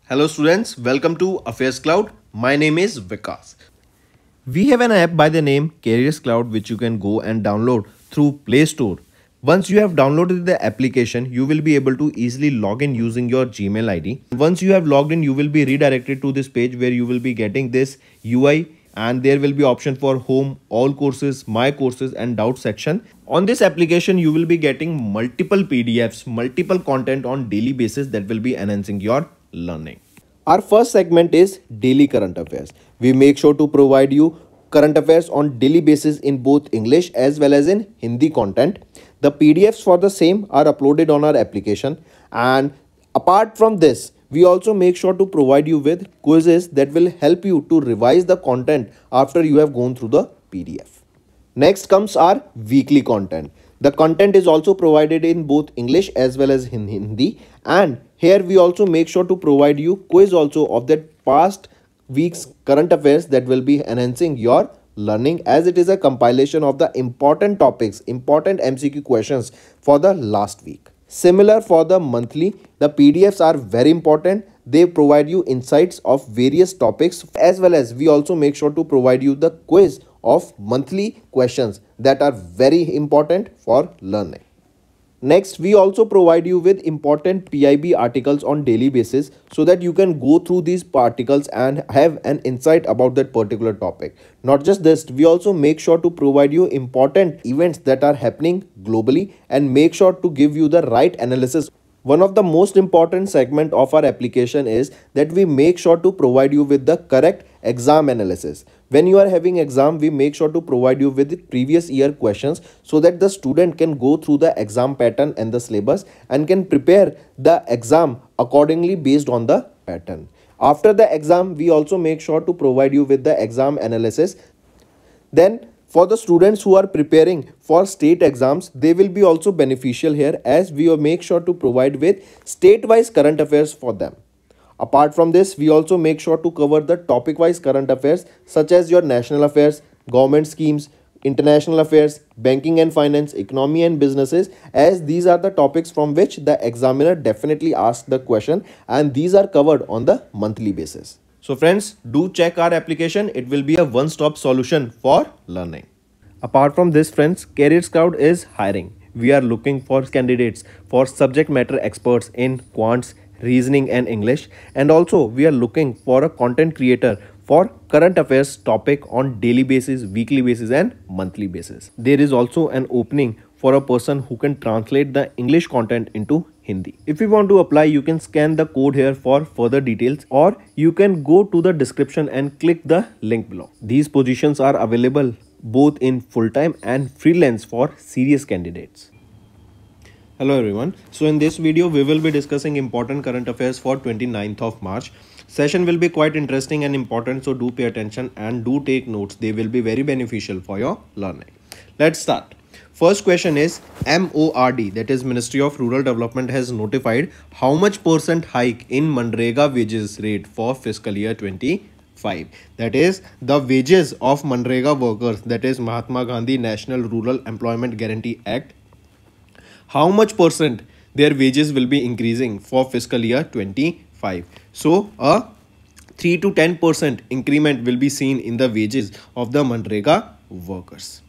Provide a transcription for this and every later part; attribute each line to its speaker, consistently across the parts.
Speaker 1: Hello students, welcome to AffairsCloud. My name is Vikas. We have an app by the name CareersCloud which you can go and download through Play Store. Once you have downloaded the application, you will be able to easily log in using your Gmail ID. Once you have logged in, you will be redirected to this page where you will be getting this UI and there will be option for home, all courses, my courses and doubt section. On this application, you will be getting multiple PDFs, multiple content on daily basis that will be enhancing your learning. Our first segment is daily current affairs. We make sure to provide you current affairs on daily basis in both English as well as in Hindi content. The PDFs for the same are uploaded on our application, and apart from this, we also make sure to provide you with quizzes that will help you to revise the content after you have gone through the PDF. Next comes our weekly content. The content is also provided in both English as well as in Hindi, and here we also make sure to provide you quiz also of that past week's current affairs that will be enhancing your learning, as it is a compilation of the important topics, important MCQ questions for the last week. Similar for the monthly, the PDFs are very important. They provide you insights of various topics, as well as we also make sure to provide you the quiz of monthly questions that are very important for learning. Next, we also provide you with important PIB articles on daily basis so that you can go through these articles and have an insight about that particular topic. Not just this, we also make sure to provide you important events that are happening globally and make sure to give you the right analysis. One of the most important segment of our application is that we make sure to provide you with the correct exam analysis. When you are having exam, we make sure to provide you with the previous year questions so that the student can go through the exam pattern and the syllabus and can prepare the exam accordingly based on the pattern. After the exam, we also make sure to provide you with the exam analysis. Then for the students who are preparing for state exams, they will be also beneficial here, as we make sure to provide with state-wise current affairs for them. Apart from this, we also make sure to cover the topic-wise current affairs such as your national affairs, government schemes, international affairs, banking and finance, economy and businesses, as these are the topics from which the examiner definitely asks the question, and these are covered on the monthly basis. So friends, do check our application. It will be a one-stop solution for learning. Apart from this, friends, CareersCloud is hiring. We are looking for candidates for subject matter experts in quants, reasoning and English, and also we are looking for a content creator for current affairs topic on daily basis, weekly basis and monthly basis. There is also an opening for a person who can translate the English content into Hindi. If you want to apply, you can scan the code here for further details, or you can go to the description and click the link below. These positions are available both in full-time and freelance for serious candidates. Hello everyone. So in this video, we will be discussing important current affairs for 29th of March. Session will be quite interesting and important, so do pay attention and do take notes. They will be very beneficial for your learning. Let's start. First question is MORD, that is Ministry of Rural Development, has notified how much percent hike in Manrega wages rate for fiscal year 25. That is the wages of Manrega workers, that is Mahatma Gandhi National Rural Employment Guarantee Act. How much percent their wages will be increasing for fiscal year 25. So a 3 to 10% increment will be seen in the wages of the Manrega workers.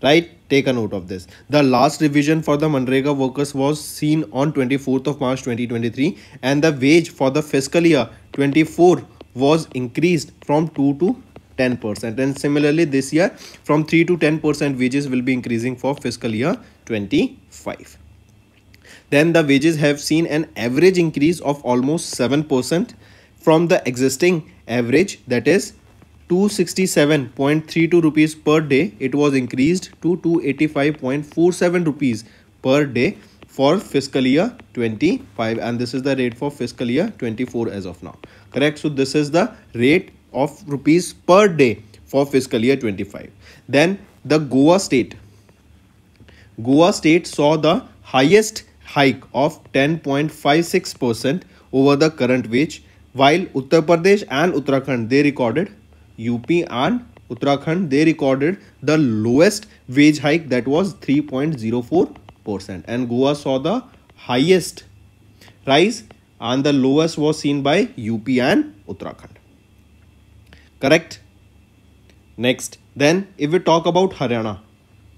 Speaker 1: Right, take a note of this. The last revision for the Manrega workers was seen on 24th of March 2023, and the wage for the fiscal year 24 was increased from 2 to 10%, and similarly this year from 3 to 10% wages will be increasing for fiscal year 25. Then the wages have seen an average increase of almost 7% from the existing average, that is 267.32 rupees per day. It was increased to 285.47 rupees per day for fiscal year 25, and this is the rate for fiscal year 24 as of now. Correct? So this is the rate of rupees per day for fiscal year 25. Then the Goa state saw the highest hike of 10.56% over the current wage, while Uttar Pradesh and Uttarakhand, they recorded UP and Uttarakhand, they recorded the lowest wage hike, that was 3.04%, and Goa saw the highest rise and the lowest was seen by UP and Uttarakhand. Correct? Next, then if we talk about Haryana,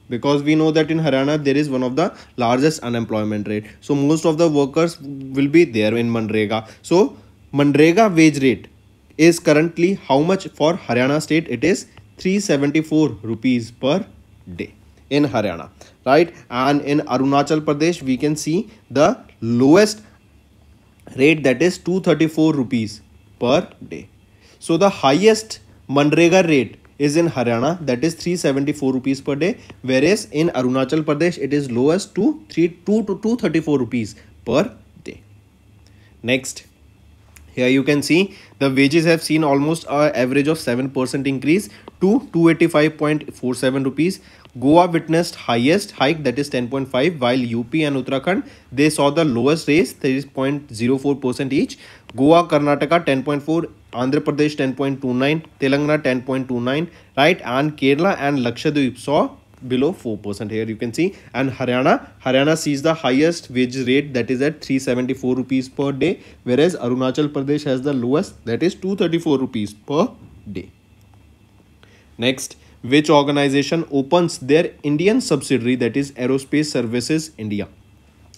Speaker 1: because we know that in Haryana there is one of the largest unemployment rate. So most of the workers will be there in Manrega. So Manrega wage rate is currently how much for Haryana state? It is 374 rupees per day in Haryana, right? And in Arunachal Pradesh we can see the lowest rate, that is 234 rupees per day. So the highest Manrega rate is in Haryana, that is 374 rupees per day, whereas in Arunachal Pradesh it is lowest to 234 rupees per day. Next, here you can see the wages have seen almost an average of 7% increase to 285.47 rupees. Goa witnessed highest hike, that is 10.5, while UP and Uttarakhand they saw the lowest raise, that is 0.04% each. Goa, Karnataka 10.4, Andhra Pradesh 10.29, Telangana 10.29, right? And Kerala and Lakshadweep saw below 4% here you can see. And Haryana sees the highest wage rate, that is at 374 rupees per day, whereas Arunachal Pradesh has the lowest, that is 234 rupees per day. Next, which organization opens their Indian subsidiary, that is Aerospace Services India?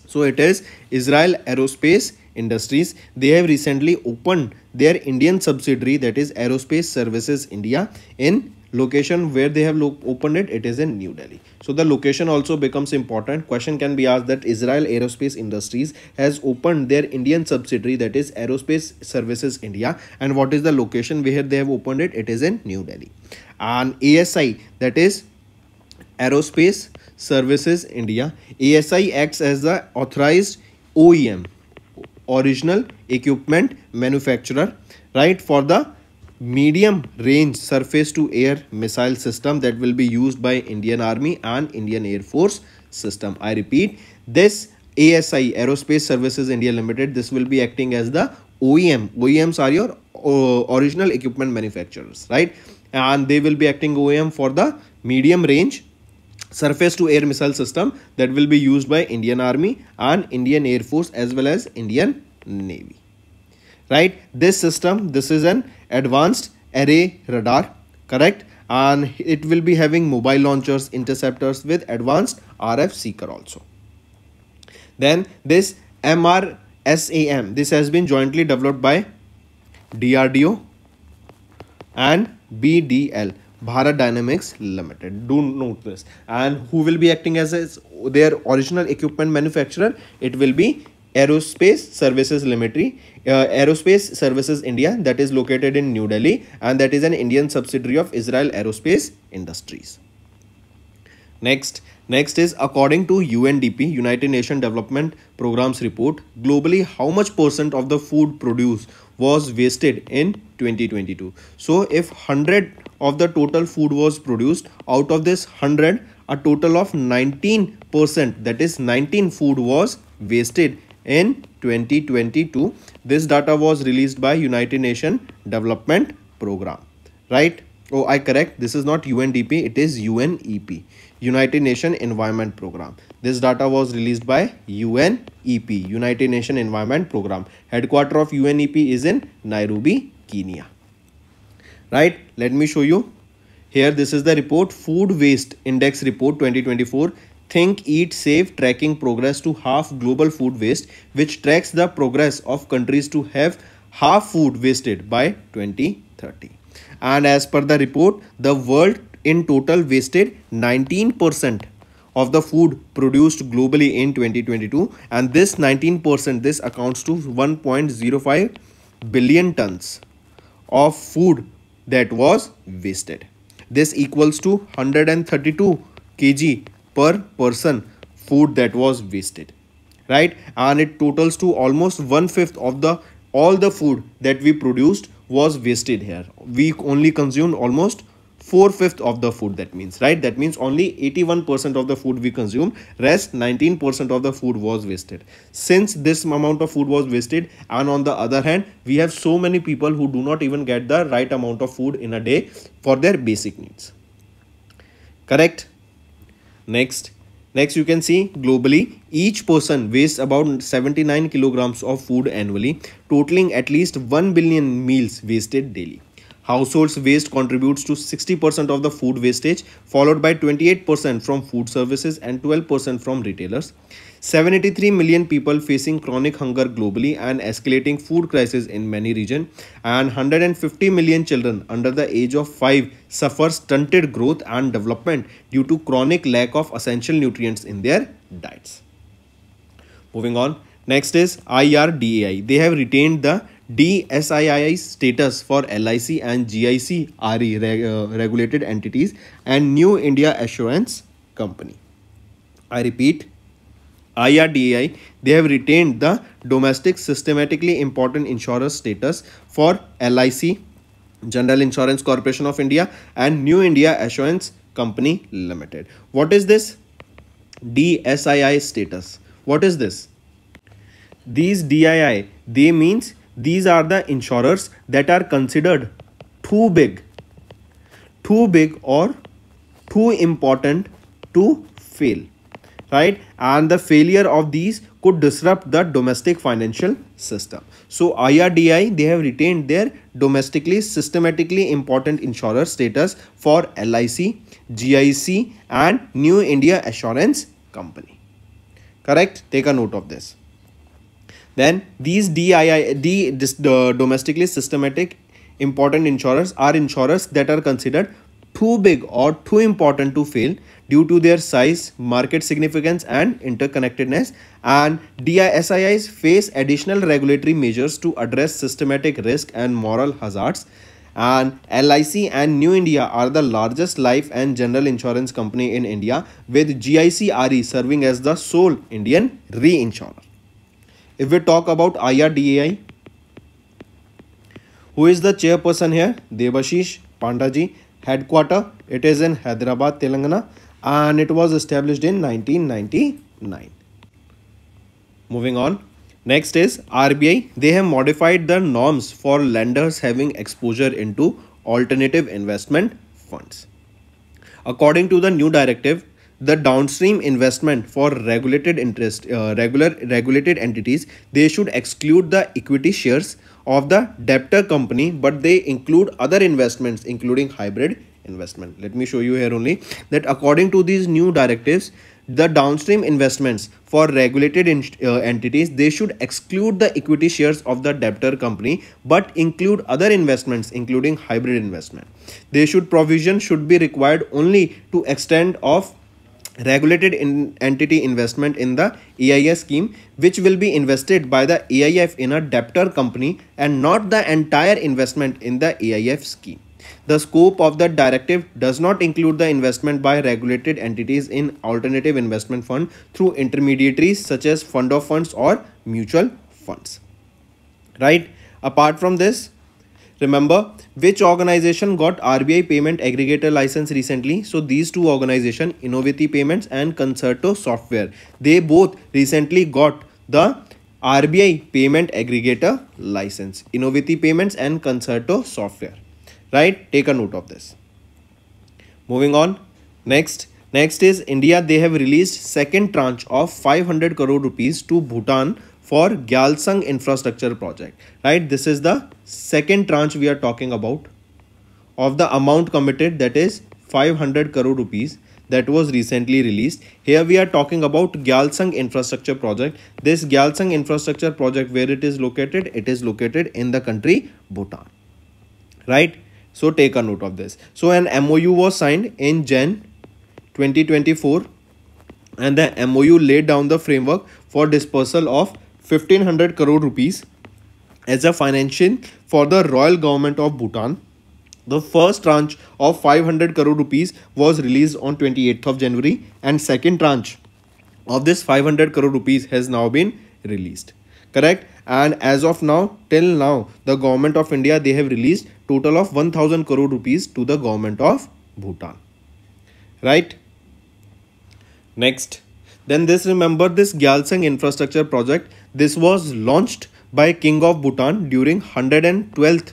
Speaker 1: So it is Israel Aerospace Industries. They have recently opened their Indian subsidiary, that is Aerospace Services India, in location where they have opened it. It is in New Delhi. So the location also becomes important. Question can be asked that Israel Aerospace Industries has opened their Indian subsidiary, that is Aerospace Services India, and what is the location where they have opened it? It is in New Delhi. And ASI, that is Aerospace Services India, ASI acts as the authorized OEM, original equipment manufacturer, right, for the medium range surface to air missile system that will be used by Indian Army and Indian Air Force system. I repeat, this ASI, Aerospace Services India Limited, this will be acting as the OEM. OEMs are your original equipment manufacturers, right? And they will be acting OEM for the medium range surface to air missile system that will be used by Indian Army and Indian Air Force as well as Indian Navy, right? This system, this is an advanced array radar, correct? And it will be having mobile launchers, interceptors with advanced RF seeker also. Then this MRSAM, this has been jointly developed by DRDO and BDL, Bharat Dynamics Limited. Do note this. And who will be acting as their original equipment manufacturer? It will be Aerospace Services Limited, Aerospace Services India, that is located in New Delhi, and that is an Indian subsidiary of Israel Aerospace Industries. Next is according to UNDP, United Nations Development Programs report, globally how much percent of the food produced was wasted in 2022. So if 100 of the total food was produced, out of this 100, a total of 19%, that is 19 food was wasted in 2022. This data was released by United Nations Development Program, right? Oh, I correct, this is not UNDP, it is UNEP, United Nations Environment Program. This data was released by UNEP, United Nations Environment Program. Headquarter of UNEP is in Nairobi, Kenya. Right, let me show you. Here, this is the report, Food Waste Index Report 2024. Think, Eat, Save, tracking progress to half global food waste, which tracks the progress of countries to have half food wasted by 2030. And as per the report, the world in total wasted 19% of the food produced globally in 2022, and this 19%, this accounts to 1.05 billion tons of food that was wasted. This equals to 132 kg per person food that was wasted, right? And it totals to almost 1/5 of all the food that we produced was wasted here. We only consumed almost 4/5 of the food, that means, right? That means only 81% of the food we consumed, rest 19% of the food was wasted. Since this amount of food was wasted, and on the other hand, we have so many people who do not even get the right amount of food in a day for their basic needs. Correct? Next, Next, you can see globally, each person wastes about 79 kilograms of food annually, totaling at least 1 billion meals wasted daily. Households waste contributes to 60% of the food wastage, followed by 28% from food services and 12% from retailers. 783 million people facing chronic hunger globally and escalating food crisis in many regions, and 150 million children under the age of 5 suffer stunted growth and development due to chronic lack of essential nutrients in their diets. Moving on, next is IRDAI. They have retained the DSII status for LIC and GIC RE regulated entities and New India Assurance Company. I repeat, IRDAI, they have retained the domestic systematically important insurer status for LIC, General Insurance Corporation of India, and New India Assurance Company Limited. What is this DSII status? What is this? These DII, they means these are the insurers that are considered too big or too important to fail, right? And the failure of these could disrupt the domestic financial system. So IRDAI, they have retained their domestically systematically important insurer status for LIC, GIC and New India Assurance Company. Correct? Take a note of this. Then these the domestically systematic important insurers are insurers that are considered too big or too important to fail due to their size, market significance and interconnectedness, and DISIs face additional regulatory measures to address systematic risk and moral hazards. And LIC and New India are the largest life and general insurance company in India, with GIC RE serving as the sole Indian reinsurer. If we talk about IRDAI, who is the chairperson here? Debashish Pandaji. Headquarter, it is in Hyderabad, Telangana, and it was established in 1999. Moving on. Next is RBI. They have modified the norms for lenders having exposure into alternative investment funds. According to the new directive, the downstream investment for regulated regulated entities, they should exclude the equity shares of the debtor company, but they include other investments including hybrid investment. Let me show you here only that according to these new directives, the downstream investments for regulated entities, they should exclude the equity shares of the debtor company but include other investments including hybrid investment. Provision should be required only to extent of regulated entity investment in the AIS scheme, which will be invested by the AIF in a debtor company and not the entire investment in the AIF scheme. The scope of the directive does not include the investment by regulated entities in alternative investment fund through intermediaries such as fund of funds or mutual funds. Right? Apart from this, remember which organization got RBI payment aggregator license recently? So these two organizations, Innovati Payments and Concerto Software, they both recently got the RBI payment aggregator license. Innovati Payments and Concerto Software. Right? Take a note of this. Moving on. Next is India. They have released second tranche of 500 crore rupees to Bhutan for Gyalsang infrastructure project. Right? This is the second tranche we are talking about of the amount committed, that is 500 crore rupees that was recently released. Here we are talking about Gyalsang infrastructure project. This Gyalsang infrastructure project, where it is located in the country Bhutan. Right? So take a note of this. So an MOU was signed in Jan 2024 and the MOU laid down the framework for dispersal of 1500 crore rupees as a financing for the Royal Government of Bhutan. The first tranche of 500 crore rupees was released on 28th of January and second tranche of this 500 crore rupees has now been released. Correct? And as of now, till now, the government of India, they have released total of 1000 crore rupees to the government of Bhutan. Right? Next. Then remember this Gyalsang infrastructure project. This was launched by King of Bhutan during 112th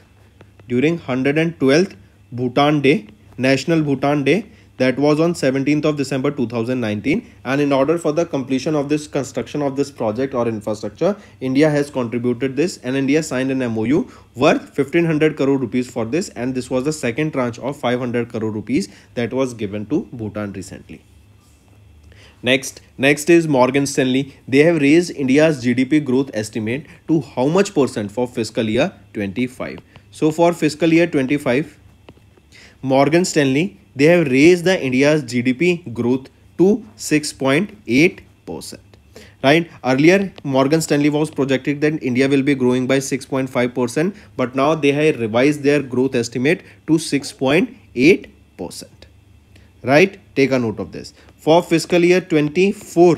Speaker 1: Bhutan Day, National Bhutan Day. That was on 17th of December 2019. And in order for the completion of this construction of this project or infrastructure, India has contributed this, and India signed an MOU worth 1500 crore rupees for this, and this was the second tranche of 500 crore rupees that was given to Bhutan recently. Next is Morgan Stanley. They have raised India's GDP growth estimate to how much percent for fiscal year 25. So for fiscal year 25, Morgan Stanley, they have raised the India's GDP growth to 6.8%. Right? Earlier, Morgan Stanley was projecting that India will be growing by 6.5%, but now they have revised their growth estimate to 6.8%. Right? Take a note of this. For fiscal year 24,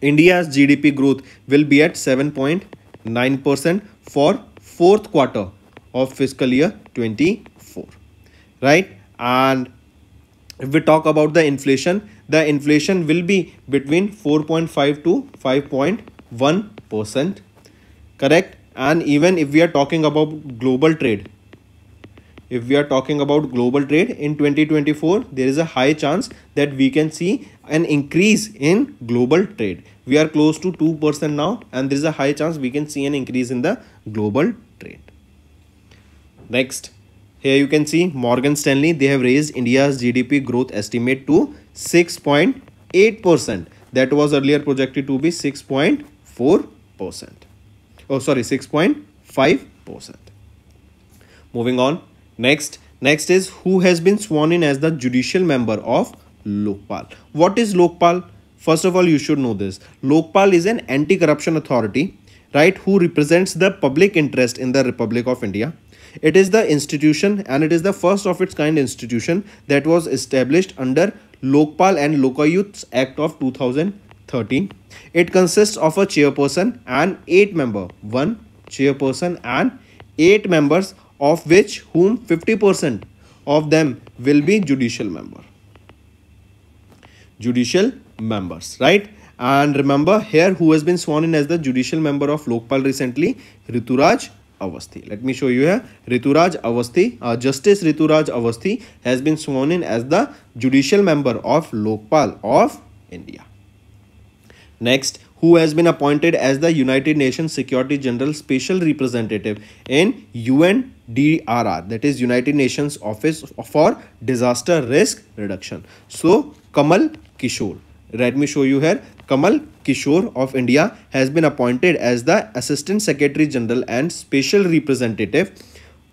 Speaker 1: India's GDP growth will be at 7.9% for fourth quarter of fiscal year 24. Right? And if we talk about the inflation will be between 4.5 to 5.1%. Correct? And even if we are talking about global trade, in 2024, there is a high chance that we can see an increase in global trade. We are close to 2% now, and there is a high chance we can see an increase in the global trade. Next, here you can see Morgan Stanley, they have raised India's GDP growth estimate to 6.8%. That was earlier projected to be 6.4%. Oh, sorry, 6.5%. Moving on. Next is who has been sworn in as the judicial member of Lokpal. What is Lokpal? First of all, you should know this. Lokpal is an anti-corruption authority, right, who represents the public interest in the Republic of India. It is the institution, and it is the first of its kind institution that was established under Lokpal and Lokayuts Act of 2013. It consists of a chairperson and 8 members, one chairperson and 8 members, of which whom 50% of them will be judicial members, right? And remember here, who has been sworn in as the judicial member of Lokpal recently? Rituraj Awasthi. Let me show you here. Rituraj Awasthi, Justice Rituraj Awasthi has been sworn in as the judicial member of Lokpal of India. Next, who has been appointed as the United Nations Secretary General Special Representative in UNDRR, that is United Nations Office for Disaster Risk Reduction. So, Kamal Kishore. Let me show you here. Kamal Kishore of India has been appointed as the Assistant Secretary General and Special Representative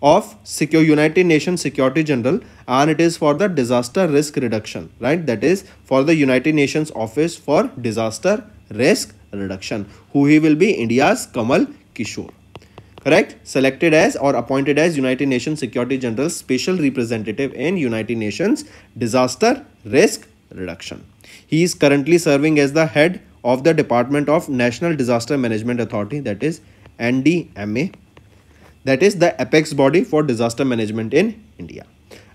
Speaker 1: of United Nations Secretary General, and it is for the disaster risk reduction, right? That is for the United Nations Office for Disaster Risk Reduction. Who he will be? India's Kamal Kishore. Correct? Selected as or appointed as United Nations Secretary General Special Representative in United Nations Disaster Risk Reduction. He is currently serving as the head of the Department of National Disaster Management Authority, that is NDMA. That is the apex body for disaster management in India.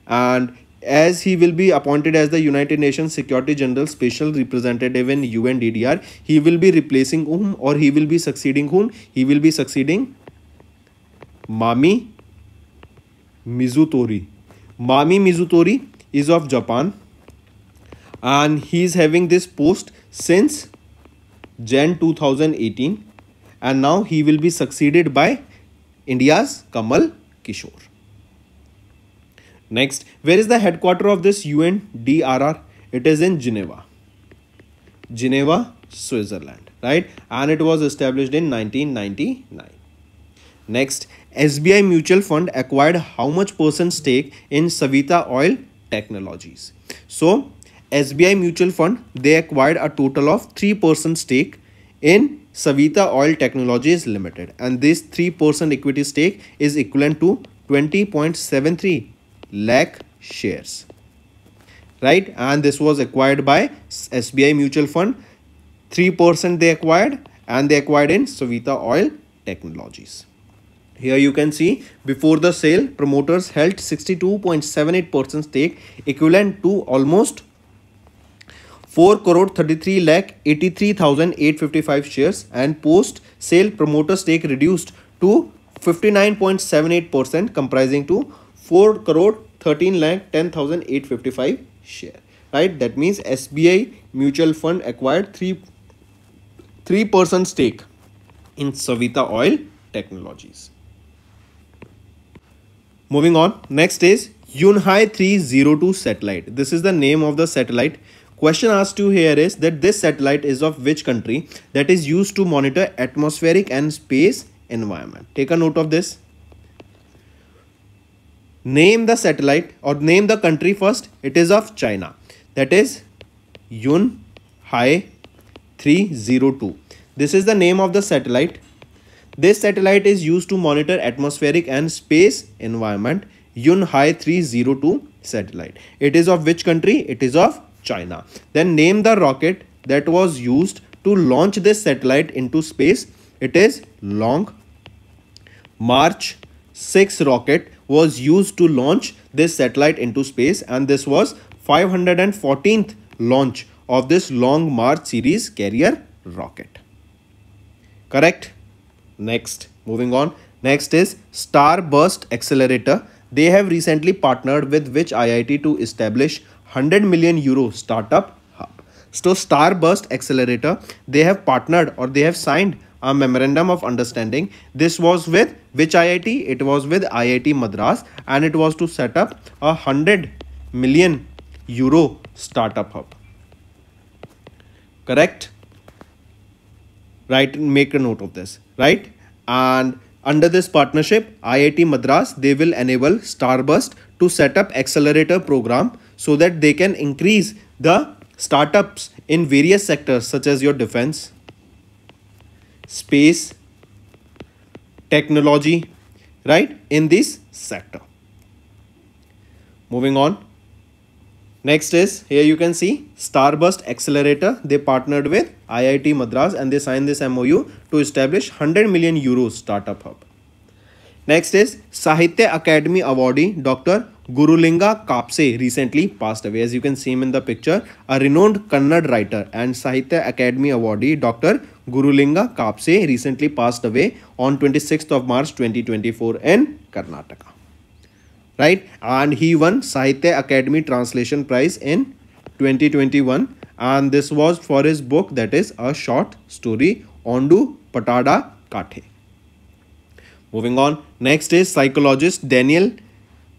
Speaker 1: And as he will be appointed as the United Nations Secretary General Special Representative in UNDDR, he will be replacing whom, or he will be succeeding whom? He will be succeeding Mami Mizutori. Mami Mizutori is of Japan, and he is having this post since Jan 2018, and now he will be succeeded by India's Kamal Kishore. Next, where is the headquarter of this UNDRR? It is in Geneva, Switzerland, right? And it was established in 1999. Next, SBI Mutual Fund acquired how much percent stake in Savita Oil Technologies? So, SBI Mutual Fund, they acquired a total of 3% stake in Savita Oil Technologies Limited, and this 3% equity stake is equivalent to 20.73 lakh shares, right? And this was acquired by SBI Mutual Fund. 3% they acquired, and they acquired in Savita Oil Technologies. Here you can see, before the sale, promoters held 62.78% stake, equivalent to almost 4,33,83,855 shares, and post sale promoter stake reduced to 59.78%, comprising to 4,13,10,855 share. Right? That means SBI Mutual Fund acquired 3% stake in Savita Oil Technologies. Moving on, next is Yunhai 302 satellite. This is the name of the satellite. Question asked you here is that this satellite is of which country that is used to monitor atmospheric and space environment. Take a note of this. Name the satellite or name the country first. It is of China. That is Yunhai 302. This is the name of the satellite. This satellite is used to monitor atmospheric and space environment. Yunhai 302 satellite. It is of which country? It is of China. Then name the rocket that was used to launch this satellite into space. It is Long March 6 rocket was used to launch this satellite into space, and this was 514th launch of this Long March series carrier rocket. Correct? Next, moving on. Next is Starburst Accelerator. They have recently partnered with which IIT to establish 100 million euro startup hub. So Starburst Accelerator, they have partnered or they have signed a memorandum of understanding. This was with which IIT? It was with IIT Madras, and it was to set up a 100 million euro startup hub. Correct? Right, make a note of this, right? And under this partnership, IIT Madras, they will enable Starburst to set up accelerator program so that they can increase the startups in various sectors such as your defense, space, technology, right, in this sector. Moving on. Next is, here you can see Starburst Accelerator. They partnered with IIT Madras and they signed this MOU to establish 100 million euros startup hub. Next is Sahitya Academy awardee Dr. Gurulinga Kapse recently passed away. As you can see him in the picture, a renowned Kannada writer and Sahitya Academy awardee Dr. Gurulinga Kapse recently passed away on 26th of March 2024 in Karnataka. Right, and he won Sahitya Academy Translation Prize in 2021, and this was for his book that is a short story Ondu Patada Kathe. Moving on, next is psychologist Daniel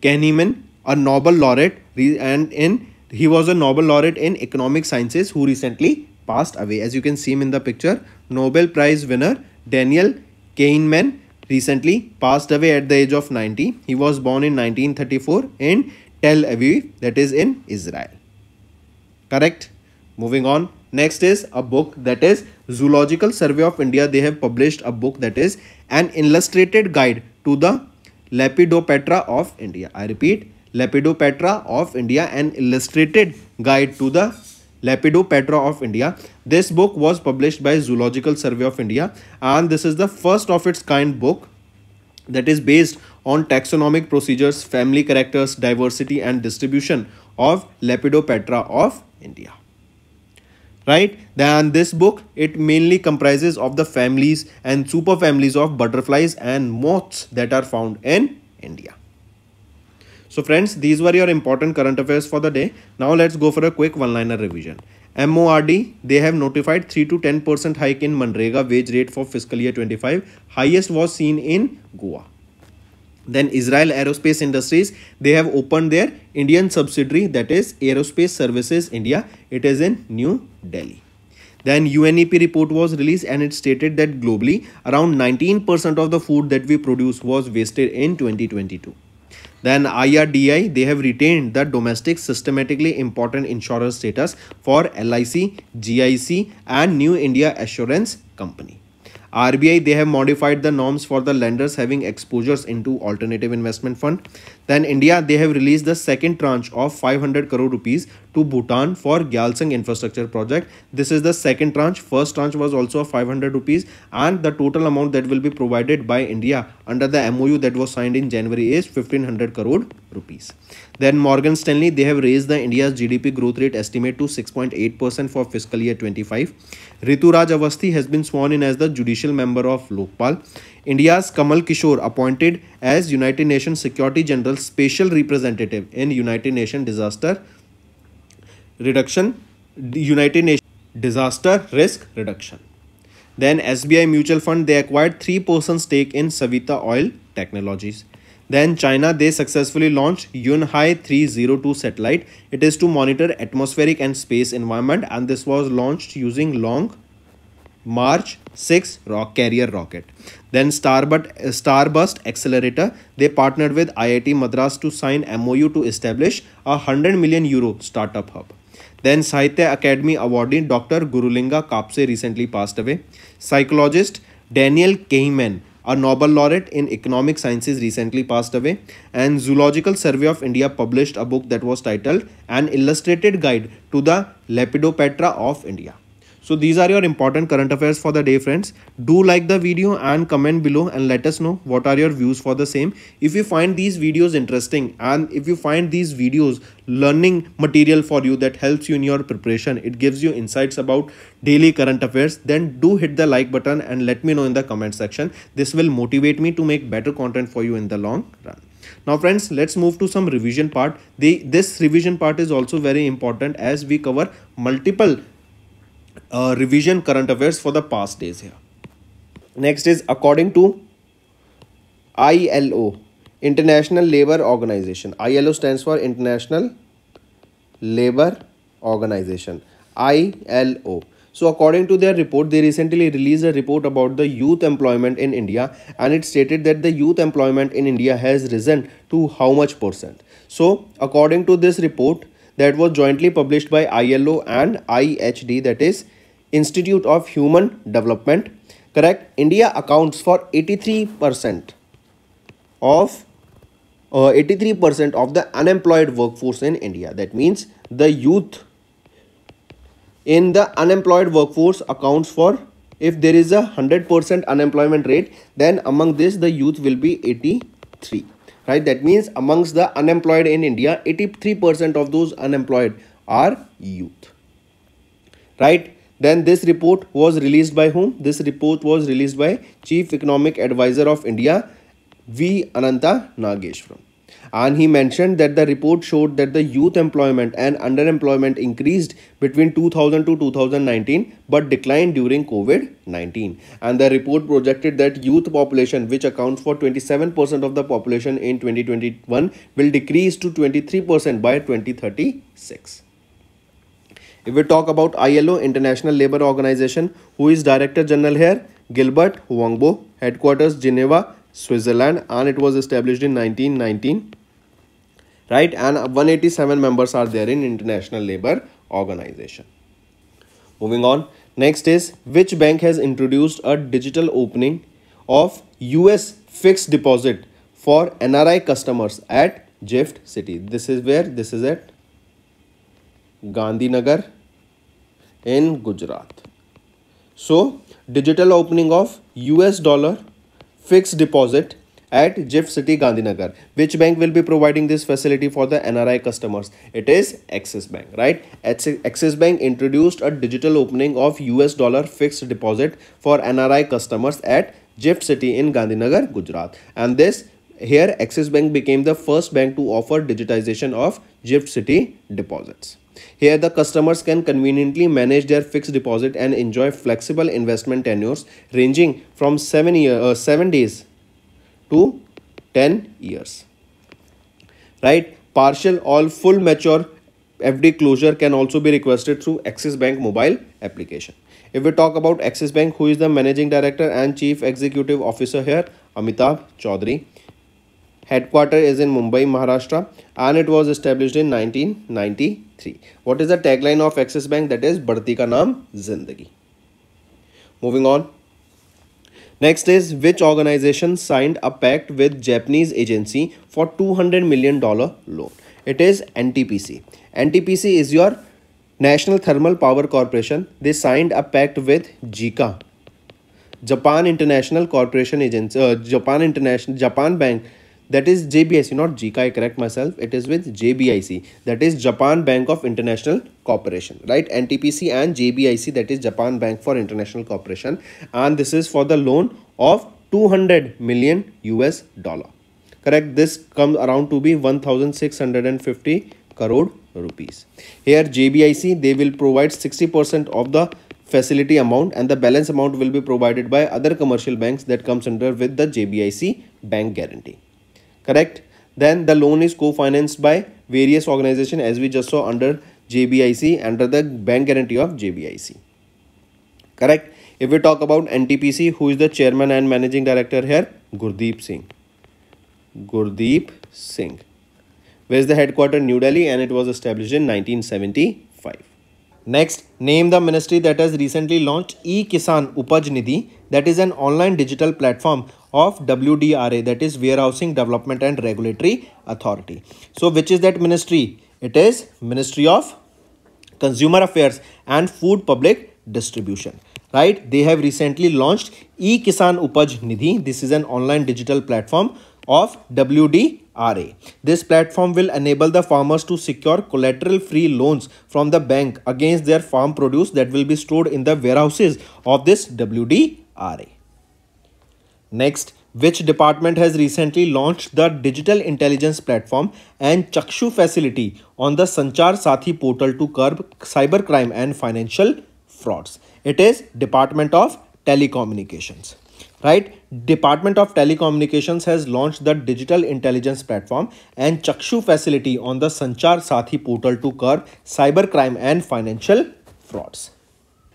Speaker 1: Kahneman, a Nobel laureate, and he was a Nobel laureate in economic sciences who recently passed away. As you can see him in the picture, Nobel Prize winner Daniel Kahneman recently passed away at the age of 90. He was born in 1934 in Tel Aviv, that is in Israel. Correct? Moving on. Next is a book that is Zoological Survey of India. They have published a book that is an illustrated guide to the Lepidoptera of India. I repeat, Lepidoptera of India, an illustrated guide to the Lepidoptera of India. This book was published by Zoological Survey of India, and this is the first of its kind book that is based on taxonomic procedures, family characters, diversity and distribution of Lepidoptera of India. Right? Then this book, it mainly comprises of the families and superfamilies of butterflies and moths that are found in India. So friends, these were your important current affairs for the day. Now let's go for a quick one-liner revision. MORD, they have notified 3 to 10% hike in Manrega wage rate for fiscal year 25. Highest was seen in Goa. Then Israel Aerospace Industries, they have opened their Indian subsidiary, that is Aerospace Services India. It is in New Delhi. Then UNEP report was released and it stated that globally around 19% of the food that we produce was wasted in 2022. Then IRDAI, they have retained the domestic systematically important insurer status for LIC, GIC and New India Assurance Company. RBI, they have modified the norms for the lenders having exposures into alternative investment fund. Then India, they have released the second tranche of 500 crore rupees to Bhutan for Gyaltsang infrastructure project. This is the second tranche. First tranche was also 500 rupees, and the total amount that will be provided by India under the MOU that was signed in January is 1500 crore rupees. Then Morgan Stanley, they have raised the India's GDP growth rate estimate to 6.8% for fiscal year 25. Ritu Raj Avasthi has been sworn in as the judicial member of Lokpal. India's Kamal Kishore appointed as United Nations Security General Special Representative in United Nations Disaster reduction, United Nations disaster risk reduction. Then SBI Mutual Fund, they acquired 3% stake in Savita Oil Technologies. Then China, they successfully launched Yunhai 302 satellite. It is to monitor atmospheric and space environment, and this was launched using Long March 6 carrier rocket. Then Starburst Accelerator, they partnered with IIT Madras to sign MOU to establish a 100 million euro startup hub. Then Sahitya Academy awardee Dr. Gurulinga Kapse recently passed away. Psychologist Daniel Kahneman, a Nobel laureate in economic sciences, recently passed away. And Zoological Survey of India published a book that was titled An Illustrated Guide to the Lepidoptera of India. So these are your important current affairs for the day, friends. Do like the video and comment below and let us know what are your views for the same. If you find these videos interesting and if you find these videos learning material for you that helps you in your preparation, it gives you insights about daily current affairs, then do hit the like button and let me know in the comment section. This will motivate me to make better content for you in the long run. Now friends, let's move to some revision part. This revision part is also very important as we cover multiple revision current affairs for the past days here. Next is according to ILO, International Labour Organization. ILO stands for International Labour Organization, ILO. So according to their report, they recently released a report about the youth employment in India, and it stated that the youth employment in India has risen to how much percent. So according to this report that was jointly published by ILO and IHD, that is Institute of Human Development, correct, India accounts for 83% of 83% of the unemployed workforce in India. That means the youth in the unemployed workforce accounts for, if there is a 100% unemployment rate, then among this the youth will be 83, right? That means amongst the unemployed in India, 83% of those unemployed are youth, right? Then this report was released by whom? This report was released by Chief Economic Advisor of India, V. Ananta Nageshwaram. And he mentioned that the report showed that the youth employment and underemployment increased between 2000 to 2019 but declined during COVID-19. And the report projected that youth population, which accounts for 27% of the population in 2021, will decrease to 23% by 2036. If we talk about ILO, International Labour Organization, who is Director General here? Gilbert Huangbo, headquarters Geneva, Switzerland, and it was established in 1919, right? And 187 members are there in International Labour Organization. Moving on, next is which bank has introduced a digital opening of US fixed deposit for NRI customers at GIFT City? This is where? This is at Gandhinagar in Gujarat. So digital opening of US dollar fixed deposit at GIFT City, Gandhinagar. Which bank will be providing this facility for the NRI customers? It is Axis Bank, right? Axis Bank introduced a digital opening of US dollar fixed deposit for NRI customers at GIFT City in Gandhinagar, Gujarat. And this here Axis Bank became the first bank to offer digitization of GIFT City deposits. Here the customers can conveniently manage their fixed deposit and enjoy flexible investment tenures ranging from 7 days to 10 years. Right? Partial or full mature FD closure can also be requested through Axis Bank mobile application. If we talk about Axis Bank, who is the Managing Director and Chief Executive Officer here? Amitabh Chaudhary. Headquarter is in Mumbai, Maharashtra, and it was established in 1993. What is the tagline of Axis Bank? That is Badhti ka naam Zindagi. Moving on. Next is which organization signed a pact with Japanese agency for $200 million loan? It is NTPC. NTPC is your National Thermal Power Corporation. They signed a pact with JICA, Japan International Corporation Agency, Japan Bank. That is JBIC, not JICA, I correct myself. It is with JBIC, that is Japan Bank of International Cooperation, right? NTPC and JBIC, that is Japan Bank for International Cooperation. And this is for the loan of $200 million US. Correct? This comes around to be 1,650 crore rupees. Here JBIC, they will provide 60% of the facility amount and the balance amount will be provided by other commercial banks that comes under with the JBIC bank guarantee. Correct? Then the loan is co-financed by various organizations as we just saw under JBIC, under the bank guarantee of JBIC. Correct? If we talk about NTPC, who is the chairman and managing director here? Gurdeep Singh. Gurdeep Singh. Where is the headquarters? New Delhi, and it was established in 1975. Next, name the ministry that has recently launched E-Kisan Upaj Nidhi, that is an online digital platform of WDRA, that is Warehousing Development and Regulatory Authority. So which is that ministry? It is Ministry of Consumer Affairs and Food Public Distribution. Right? They have recently launched E-Kisan Upaj Nidhi. This is an online digital platform of WDRA. This platform will enable the farmers to secure collateral-free loans from the bank against their farm produce that will be stored in the warehouses of this WDRA. Next, which department has recently launched the digital intelligence platform and Chakshu facility on the Sanchar Sathi portal to curb cybercrime and financial frauds? It is Department of Telecommunications. Right? Department of Telecommunications has launched the digital intelligence platform and Chakshu facility on the Sanchar Sathi portal to curb cybercrime and financial frauds.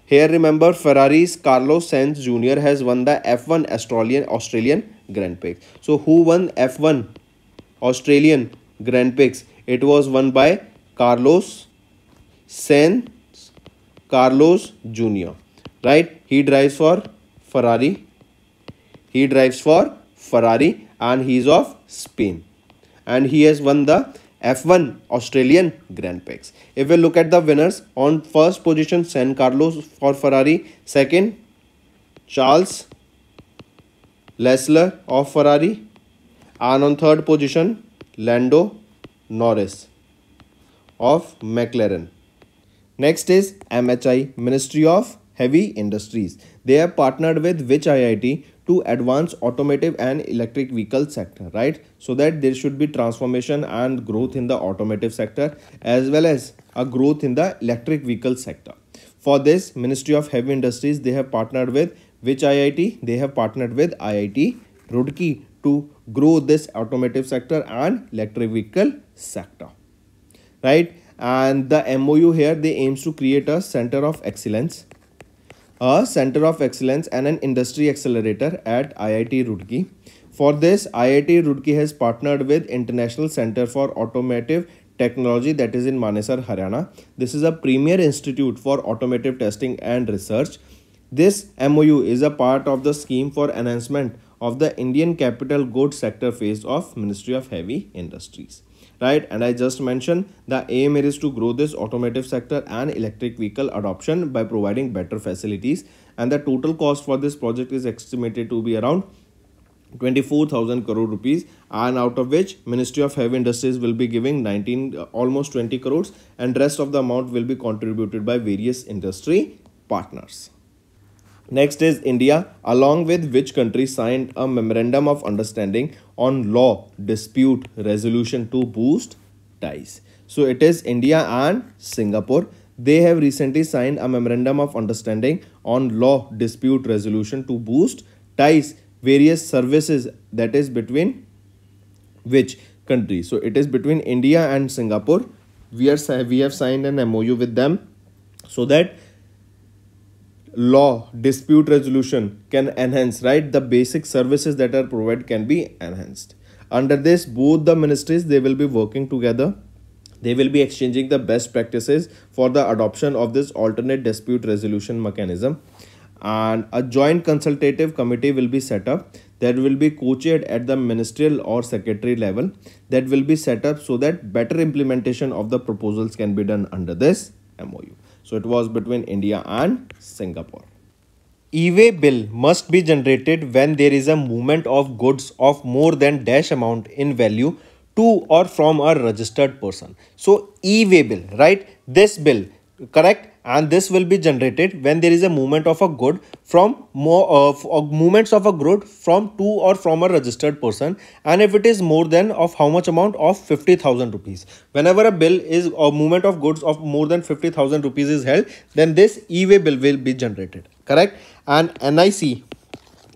Speaker 1: Here remember, Ferrari's Carlos Sainz Jr. has won the F1 Australian Grand Prix. So who won F1 Australian Grand Prix? It was won by Carlos Sainz Jr. Right? He drives for Ferrari. And he is of Spain. And he has won the F1 Australian Grand Prix. If we look at the winners, on first position San Carlos for Ferrari, second Charles Leclerc of Ferrari, and on third position Lando Norris of McLaren. Next is MHI, Ministry of Heavy Industries. They have partnered with which IIT to advance automotive and electric vehicle sector, right? So that there should be transformation and growth in the automotive sector as well as a growth in the electric vehicle sector. For this, Ministry of Heavy Industries, they have partnered with which IIT? They have partnered with IIT Roorkee to grow this automotive sector and electric vehicle sector, right? And the MOU here, they aims to create a center of excellence and an industry accelerator at IIT Roorkee. For this, IIT Roorkee has partnered with International Center for Automotive Technology, that is in Manesar, Haryana. This is a premier institute for automotive testing and research. This MOU is a part of the scheme for enhancement of the Indian capital goods sector phase of Ministry of Heavy Industries. Right, and I just mentioned the aim is to grow this automotive sector and electric vehicle adoption by providing better facilities, and the total cost for this project is estimated to be around 24,000 crore rupees, and out of which Ministry of Heavy Industries will be giving almost 20 crores, and rest of the amount will be contributed by various industry partners. Next is India, along with which country signed a memorandum of understanding on law dispute resolution to boost ties. So it is India and Singapore. They have recently signed a memorandum of understanding on law dispute resolution to boost ties, various services, that is between which country? So it is between India and Singapore. We have signed an MOU with them so that law dispute resolution can enhance, right? The basic services that are provided can be enhanced. Under this, both the ministries, they will be working together. They will be exchanging the best practices for the adoption of this alternate dispute resolution mechanism. And a joint consultative committee will be set up that will be co-chaired at the ministerial or secretary level, that will be set up so that better implementation of the proposals can be done under this MOU. So it was between India and Singapore. E-way bill must be generated when there is a movement of goods of more than dash amount in value to or from a registered person. So e-way bill, right? This bill, correct? and this will be generated when there is a movement of a good from more of movements of a good from to or from a registered person, and if it is more than of how much amount of 50,000 rupees. Whenever a bill is a movement of goods of more than 50,000 rupees is held, then this e-way bill will be generated. Correct. And NIC,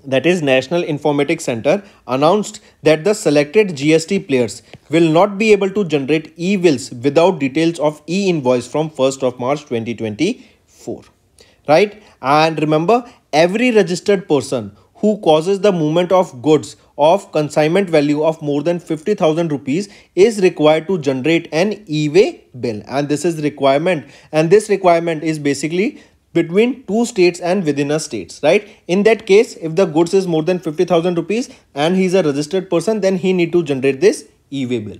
Speaker 1: that is National Informatics Center, announced that the selected GST players will not be able to generate e-bills without details of e-invoice from 1st of March 2024. Right? And remember, every registered person who causes the movement of goods of consignment value of more than 50,000 rupees is required to generate an e-way bill, and this is requirement, and this requirement is basically between two states and within a states, right? In that case, if the goods is more than 50,000 rupees and he is a registered person, then he need to generate this e-way bill.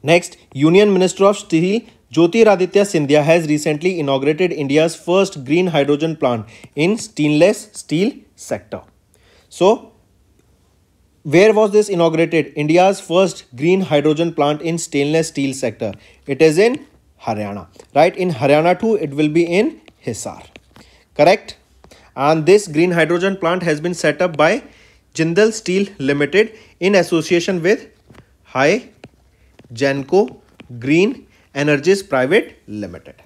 Speaker 1: Next, Union Minister of Steel Jyotiraditya Scindia has recently inaugurated India's first green hydrogen plant in stainless steel sector. So, where was this inaugurated? India's first green hydrogen plant in stainless steel sector. It is in Haryana, right? In Haryana too, it will be in Hisar. Correct? And this green hydrogen plant has been set up by Jindal Steel Limited in association with Genco Green Energies Private Limited.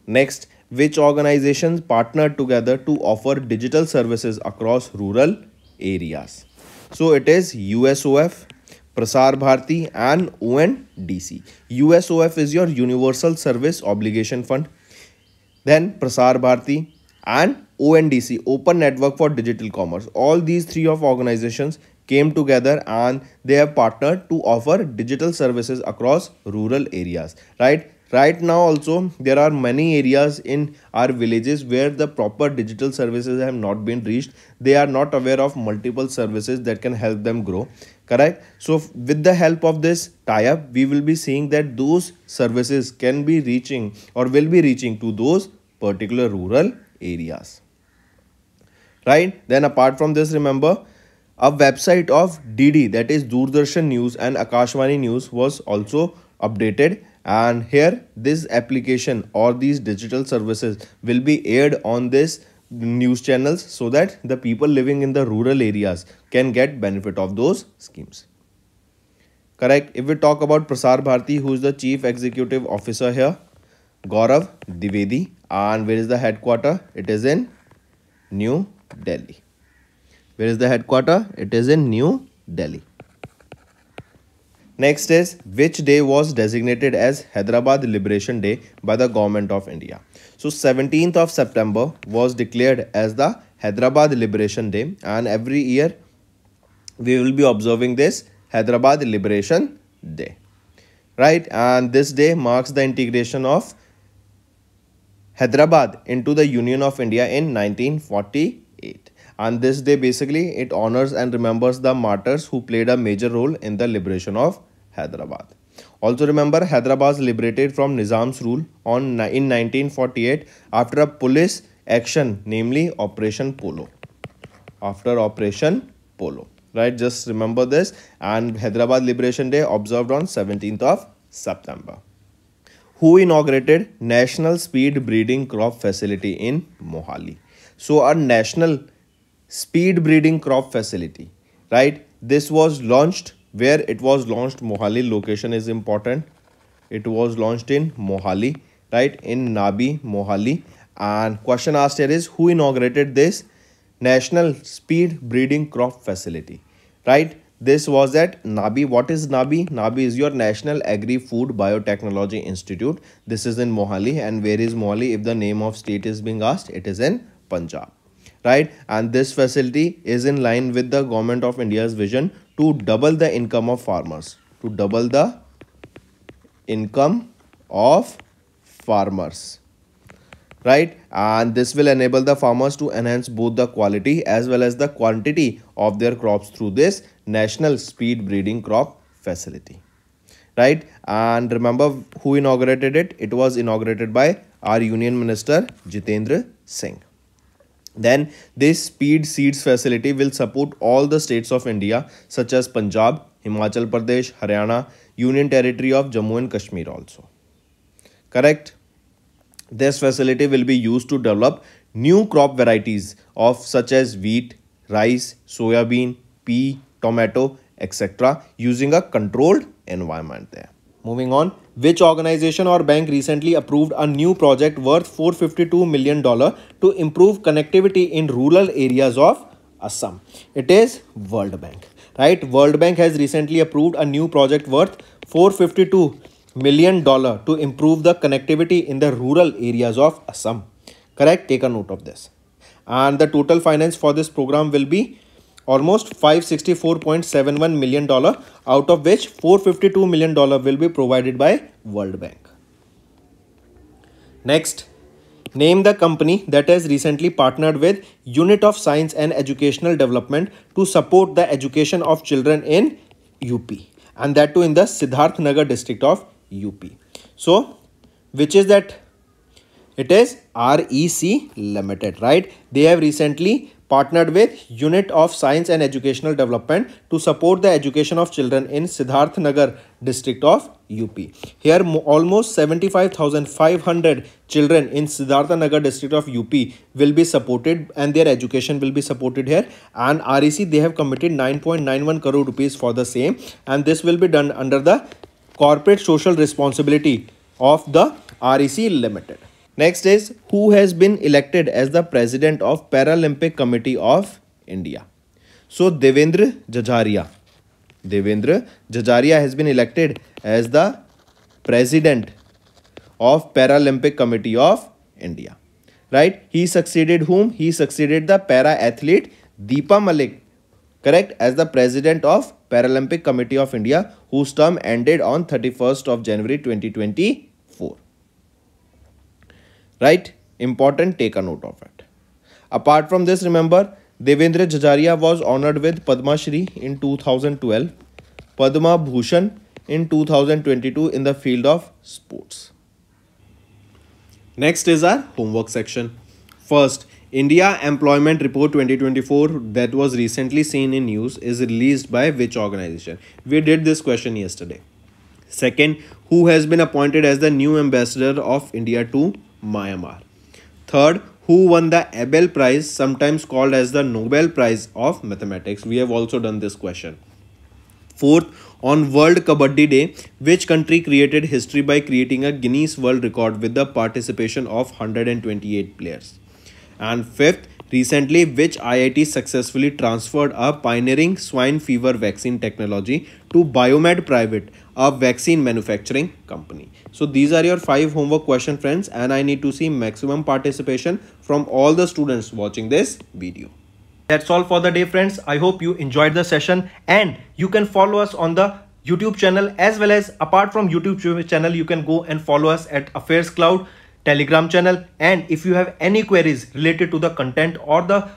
Speaker 1: Next, which organizations partnered together to offer digital services across rural areas? So it is USOF, Prasar Bharati and ONDC. USOF is your Universal Service Obligation Fund. Then Prasar Bharati and ONDC, Open Network for Digital Commerce. All these three of organizations came together and they have partnered to offer digital services across rural areas. Right now also there are many areas in our villages where the proper digital services have not been reached. They are not aware of multiple services that can help them grow. Correct. So with the help of this tie-up, we will be seeing that those services can be reaching or will be reaching to those particular rural areas. Right. Then apart from this, remember, a website of DD, that is Doordarshan News and Akashvani News, was also updated, and here this application or these digital services will be aired on this news channels so that the people living in the rural areas can get benefit of those schemes. Correct. If we talk about Prasar Bharati, who is the Chief Executive Officer here, Gaurav Dwivedi, and where is the headquarter? It is in New Delhi. Where is the headquarter? It is in New Delhi. Next is, which day was designated as Hyderabad Liberation Day by the Government of India? So 17th of September was declared as the Hyderabad Liberation Day, and every year we will be observing this Hyderabad Liberation Day. Right? And this day marks the integration of Hyderabad into the Union of India in 1948. And this day basically it honors and remembers the martyrs who played a major role in the liberation of Hyderabad. Also remember, Hyderabad was liberated from Nizam's rule in 1948 after a police action, namely Operation Polo. After Operation Polo. Right, just remember this. And Hyderabad Liberation Day observed on 17th of September. Who inaugurated National Speed Breeding Crop Facility in Mohali? So a national speed breeding crop facility, right? This was launched, where it was launched, Mohali location is important. It was launched in Mohali, right? In Nabi, Mohali. And question asked here is, who inaugurated this National Speed Breeding Crop Facility, right? This was at Nabi. What is Nabi? Nabi is your National Agri-Food Biotechnology Institute. This is in Mohali. And where is Mohali? If the name of state is being asked, it is in Punjab. Right, and this facility is in line with the Government of India's vision to double the income of farmers. To double the income of farmers. Right, and this will enable the farmers to enhance both the quality as well as the quantity of their crops through this National Speed Breeding Crop Facility. Right, and remember who inaugurated it? It was inaugurated by our Union Minister Jitendra Singh. Then this Speed Seeds facility will support all the states of India such as Punjab, Himachal Pradesh, Haryana, Union Territory of Jammu and Kashmir also. Correct? This facility will be used to develop new crop varieties of such as wheat, rice, soya bean, pea, tomato, etc. using a controlled environment there. Moving on, which organization or bank recently approved a new project worth $452 million to improve connectivity in rural areas of Assam? It is World Bank, right? World Bank has recently approved a new project worth $452 million to improve the connectivity in the rural areas of Assam. Correct? Take a note of this. And the total finance for this program will be almost $564.71 million, out of which $452 million will be provided by World Bank. Next, name the company that has recently partnered with Unit of Science and Educational Development to support the education of children in UP, and that too in the Siddharth Nagar district of UP. So, which is that? It is REC Limited, right? They have recently partnered with Unit of Science and Educational Development to support the education of children in Siddharth Nagar district of UP. Here almost 75,500 children in Siddharth Nagar district of UP will be supported, and their education will be supported here. And REC, they have committed 9.91 crore rupees for the same, and this will be done under the corporate social responsibility of the REC Limited. Next is, who has been elected as the president of Paralympic Committee of India? So Devendra Jajaria has been elected as the president of Paralympic Committee of India, right? He succeeded whom? He succeeded the para athlete Deepa Malik, correct, as the president of Paralympic Committee of India, whose term ended on 31st of January 2024. Right? Important, take a note of it. Apart from this, remember, Devendra Jajaria was honored with Padma Shri in 2012, Padma Bhushan in 2022 in the field of sports. Next is our homework section. First, India Employment Report 2024 that was recently seen in news is released by which organization? We did this question yesterday. Second, who has been appointed as the new ambassador of India to Myanmar? Third, who won the Abel Prize, sometimes called as the Nobel Prize of Mathematics? We have also done this question. Fourth, on World Kabaddi Day, which country created history by creating a Guinness World Record with the participation of 128 players? And fifth, recently which IIT successfully transferred a pioneering swine fever vaccine technology to Biomed Private, a vaccine manufacturing company? So these are your 5 homework question, friends, and I need to see maximum participation from all the students watching this video. That's all for the day, friends. I hope you enjoyed the session, and you can follow us on the YouTube channel, as well as apart from YouTube channel, you can go and follow us at AffairsCloud Telegram channel. And if you have any queries related to the content or the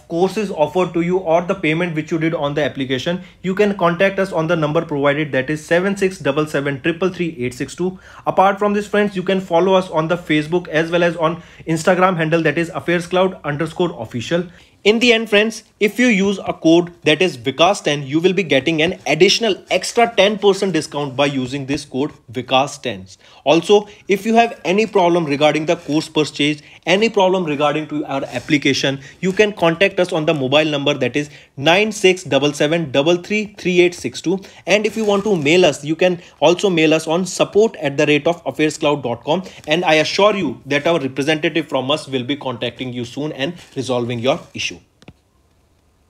Speaker 1: courses offered to you or the payment which you did on the application, you can contact us on the number provided, that is 7677333862. Apart from this, friends, you can follow us on the Facebook as well as on Instagram handle, that is AffairsCloud_official. In the end, friends, if you use a code that is Vikas10, you will be getting an additional extra 10% discount by using this code Vikas10. Also, if you have any problem regarding the course purchase, any problem regarding to our application, you can contact us on the mobile number, that is 9677333862. And if you want to mail us, you can also mail us on support@affairscloud.com, and I assure you that our representative from us will be contacting you soon and resolving your issue.